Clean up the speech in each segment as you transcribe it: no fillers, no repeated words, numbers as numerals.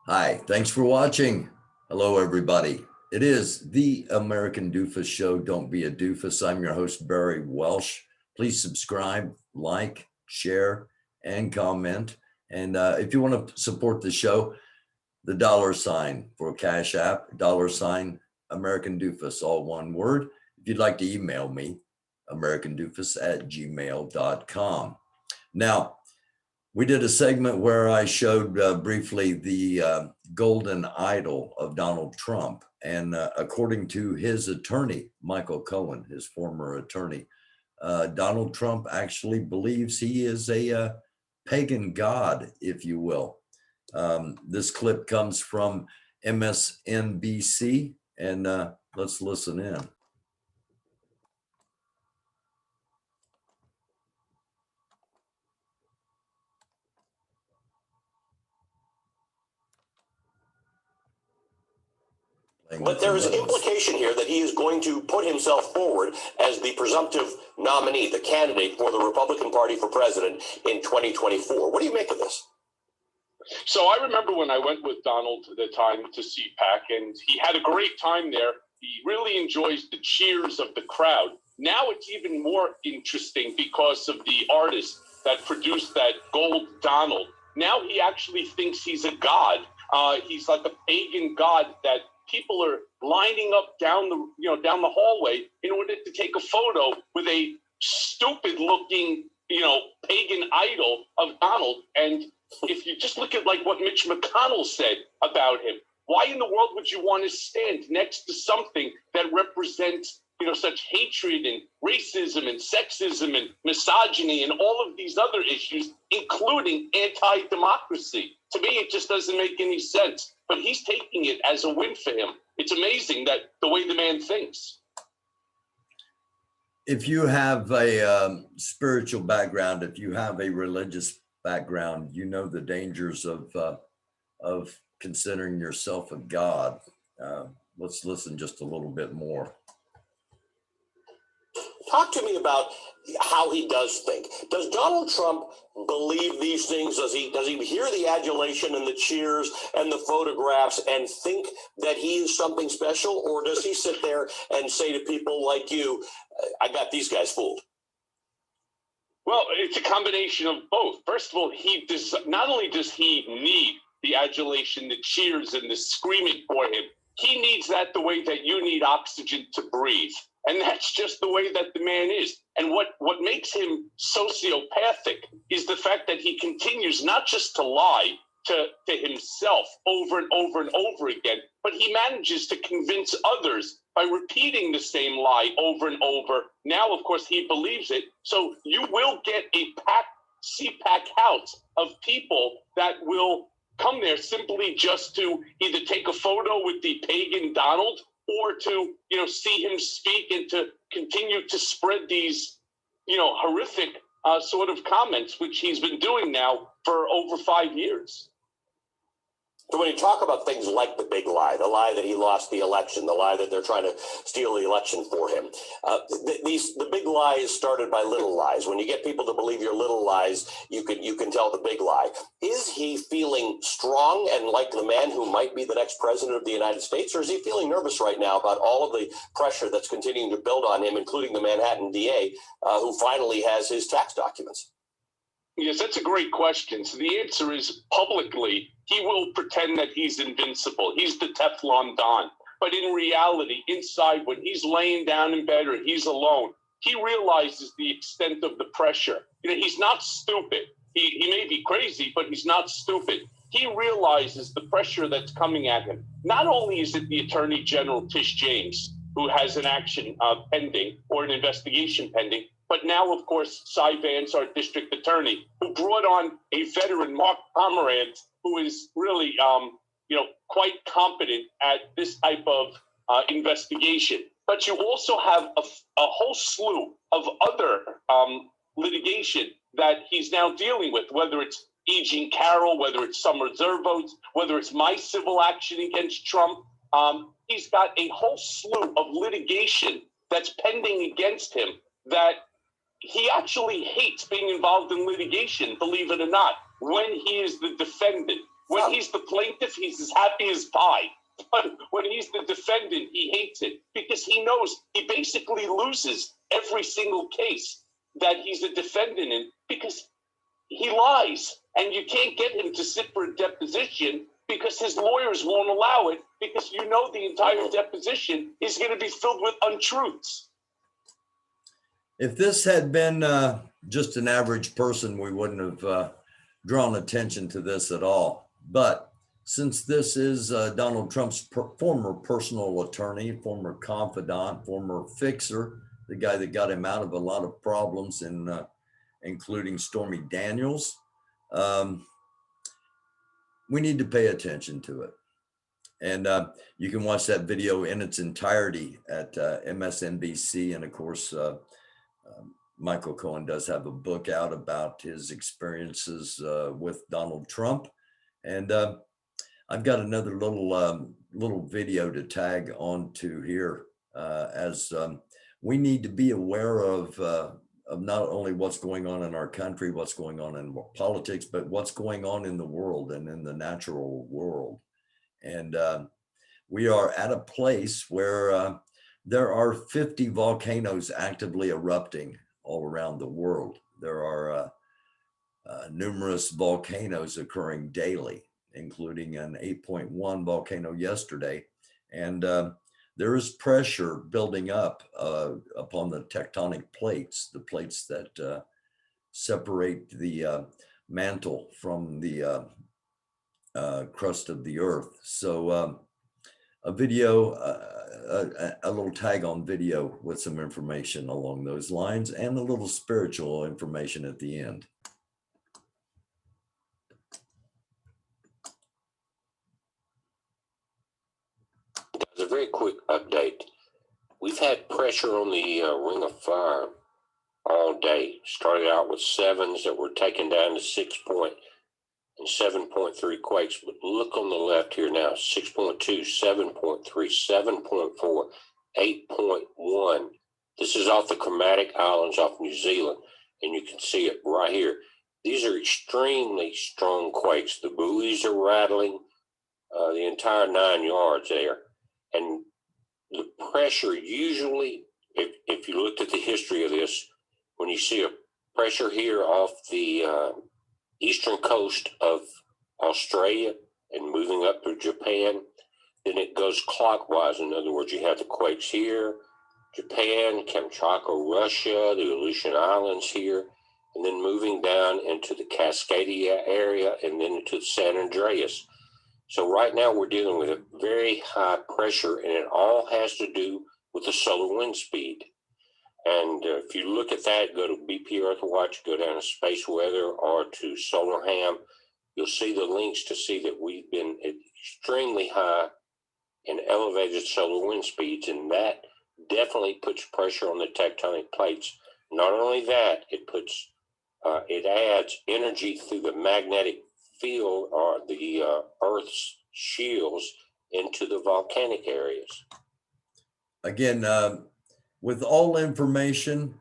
Hi, thanks for watching. Hello, everybody. It is the American Doofus Show. Don't be a doofus. I'm your host, Barry Welsh. Please subscribe, like, share, and comment. And if you want to support the show, the $ for Cash App, $ American Doofus, all one word. If you'd like to email me, americandoofus@gmail.com. Now, we did a segment where I showed briefly the golden idol of Donald Trump. And according to his attorney, Michael Cohen, his former attorney, Donald Trump actually believes he is a pagan god, if you will. This clip comes from MSNBC, and let's listen in. But there is implication here that he is going to put himself forward as the presumptive nominee, the candidate for the Republican Party for president in 2024. What do you make of this? So I remember when I went with Donald at the time to CPAC, and he had a great time there. He really enjoys the cheers of the crowd. Now it's even more interesting because of the artist that produced that gold Donald. Now he actually thinks he's a god. He's like a pagan god that people are lining up down the hallway in order to take a photo with a stupid looking, pagan idol of Donald. And if you just look at like what Mitch McConnell said about him, why in the world would you want to stand next to something that represents, such hatred and racism and sexism and misogyny and all of these other issues, including anti-democracy? To me, it just doesn't make any sense. But he's taking it as a win for him. It's amazing that the way the man thinks. If you have a spiritual background, if you have a religious background, you know the dangers of considering yourself a god. Let's listen just a little bit more. Talk to me about how he does think. Does Donald Trump believe these things? Does he hear the adulation and the cheers and the photographs and think that he is something special? Or does he sit there and say to people like you, I got these guys fooled? Well, it's a combination of both. First of all, not only does he need the adulation, the cheers, and the screaming for him, he needs that the way that you need oxygen to breathe. And that's just the way that the man is. And what makes him sociopathic is the fact that he continues not just to lie to himself over and over and over again, but he manages to convince others by repeating the same lie over and over. Now, of course, he believes it. So you will get a packed CPAC house of people that will come there simply just to either take a photo with the pagan Donald or to, see him speak and to continue to spread these, horrific sort of comments, which he's been doing now for over 5 years. So when you talk about things like the big lie, the lie that he lost the election, the lie that they're trying to steal the election for him, the big lie is started by little lies. When you get people to believe your little lies, you can tell the big lie. Is he feeling strong and like the man who might be the next president of the United States, or is he feeling nervous right now about all of the pressure that's continuing to build on him, including the Manhattan DA, who finally has his tax documents? Yes, that's a great question. So the answer is publicly, he will pretend that he's invincible. He's the Teflon Don. But in reality, inside, when he's laying down in bed or he's alone, he realizes the extent of the pressure. He's not stupid. He may be crazy, but he's not stupid. He realizes the pressure that's coming at him. Not only is it the Attorney General, Tish James, who has an action pending or an investigation pending, but now, of course, Cy Vance, our district attorney, who brought on a veteran, Mark Pomerantz, who is really, quite competent at this type of investigation. But you also have a whole slew of other litigation that he's now dealing with, whether it's E. Jean Carroll, whether it's some reserve votes, whether it's my civil action against Trump. He's got a whole slew of litigation that's pending against him that he actually hates being involved in litigation, believe it or not, when he is the defendant. When he's the plaintiff, he's as happy as pie. But when he's the defendant, he hates it because he knows he basically loses every single case that he's a defendant in because he lies. And you can't get him to sit for a deposition because his lawyers won't allow it because you know the entire deposition is going to be filled with untruths. If this had been just an average person, we wouldn't have drawn attention to this at all. But since this is Donald Trump's former personal attorney, former confidant, former fixer, the guy that got him out of a lot of problems, including Stormy Daniels, we need to pay attention to it. And you can watch that video in its entirety at MSNBC. And of course, Michael Cohen does have a book out about his experiences with Donald Trump. And I've got another little video to tag onto here as we need to be aware of not only what's going on in our country, what's going on in politics, but what's going on in the world and in the natural world. And we are at a place where there are 50 volcanoes actively erupting all around the world. There are numerous volcanoes occurring daily, including an 8.1 volcano yesterday. And there is pressure building up upon the tectonic plates, the plates that separate the mantle from the crust of the earth. So a video, a little tag on video with some information along those lines and a little spiritual information at the end. As a very quick update, we've had pressure on the Ring of Fire all day. Started out with 7s that were taken down to 6 point and 7.3 quakes. But look on the left here now, 6.2, 7.3, 7.4, 8.1. This is off the Kermadec Islands off New Zealand, and you can see it right here. These are extremely strong quakes. The buoys are rattling, the entire 9 yards there. And the pressure usually, if you looked at the history of this, when you see a pressure here off the eastern coast of Australia and moving up through Japan, then it goes clockwise. In other words, you have the quakes here, Japan, Kamchatka, Russia, the Aleutian Islands here, and then moving down into the Cascadia area and then into San Andreas. So right now we're dealing with a very high pressure, and it all has to do with the solar wind speed. And if you look at that, go to BP Earthwatch, go down to Space Weather or to SolarHam, you'll see the links to see that we've been at extremely high and elevated solar wind speeds, and that definitely puts pressure on the tectonic plates. Not only that, it adds energy through the magnetic field or the Earth's shields into the volcanic areas. Again, with all information,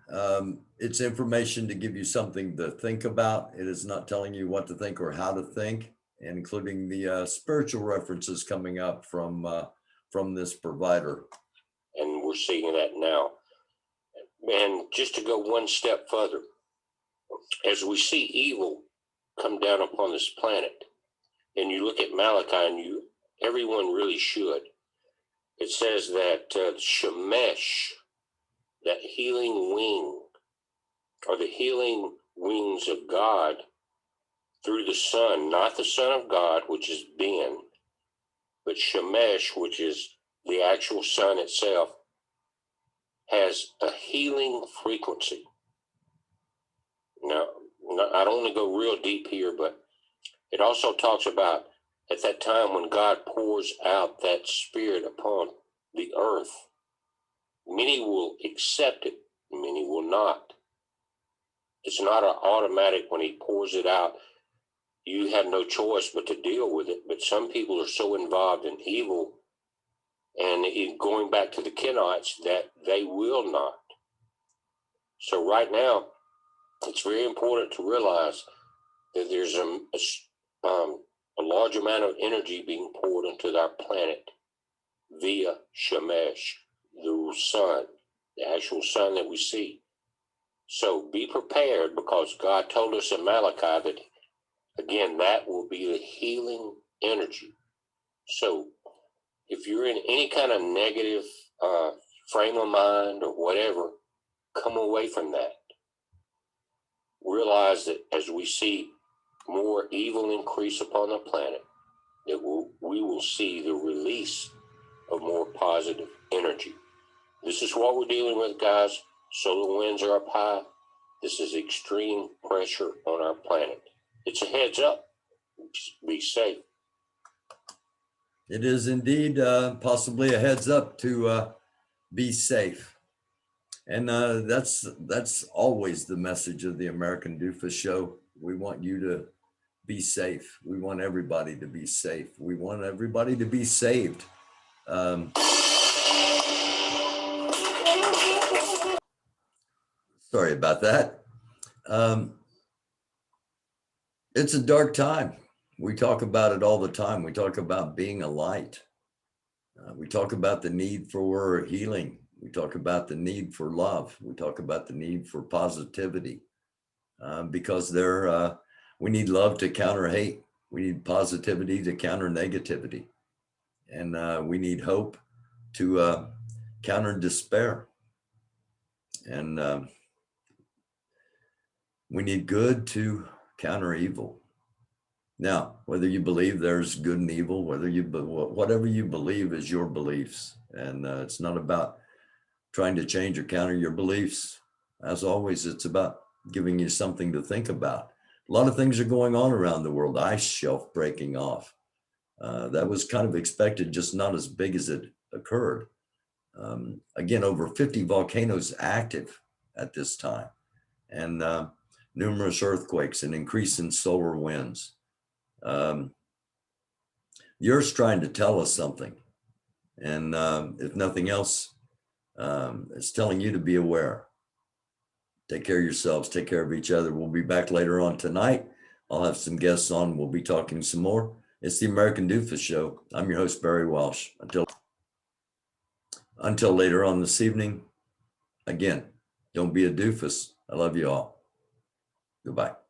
it's information to give you something to think about. It is not telling you what to think or how to think, including the spiritual references coming up from this provider. And we're seeing that now. And just to go one step further, as we see evil come down upon this planet, and you look at Malachi, and everyone really should. It says that Shemesh, that healing wing, or the healing wings of God through the Son, not the Son of God, which is Ben, but Shemesh, which is the actual Son itself, has a healing frequency. Now, I don't want to go real deep here, but it also talks about at that time when God pours out that Spirit upon the earth, many will accept it, many will not. It's not an automatic when he pours it out. You have no choice but to deal with it. But some people are so involved in evil and going back to the Kenites that they will not. So right now, it's very important to realize that there's a large amount of energy being poured into our planet via Shemesh, the sun, the actual sun that we see. So be prepared, because God told us in Malachi that, again, that will be the healing energy. So if you're in any kind of negative frame of mind or whatever, come away from that. Realize that as we see more evil increase upon the planet, that we will see the release of more positive energy. This is what we're dealing with, guys. Solar winds are up high. This is extreme pressure on our planet. It's a heads up. Be safe. It is indeed possibly a heads up to be safe. And that's always the message of the American Doofus Show. We want you to be safe. We want everybody to be safe. We want everybody to be saved. Sorry about that. It's a dark time. We talk about it all the time. We talk about being a light. We talk about the need for healing. We talk about the need for love. We talk about the need for positivity, because we need love to counter hate. We need positivity to counter negativity. And we need hope to counter despair. And we need good to counter evil. Now, whether you believe there's good and evil, whatever you believe is your beliefs. And it's not about trying to change or counter your beliefs. As always, it's about giving you something to think about. A lot of things are going on around the world. Ice shelf breaking off. That was kind of expected, just not as big as it occurred. Again, over 50 volcanoes active at this time, and numerous earthquakes, and increase in solar winds. The Earth's trying to tell us something. And if nothing else, it's telling you to be aware. Take care of yourselves, take care of each other. We'll be back later on tonight. I'll have some guests on. We'll be talking some more. It's the American Doofus Show. I'm your host, Barry Walsh. Until later on this evening, again, don't be a doofus. I love you all. Goodbye.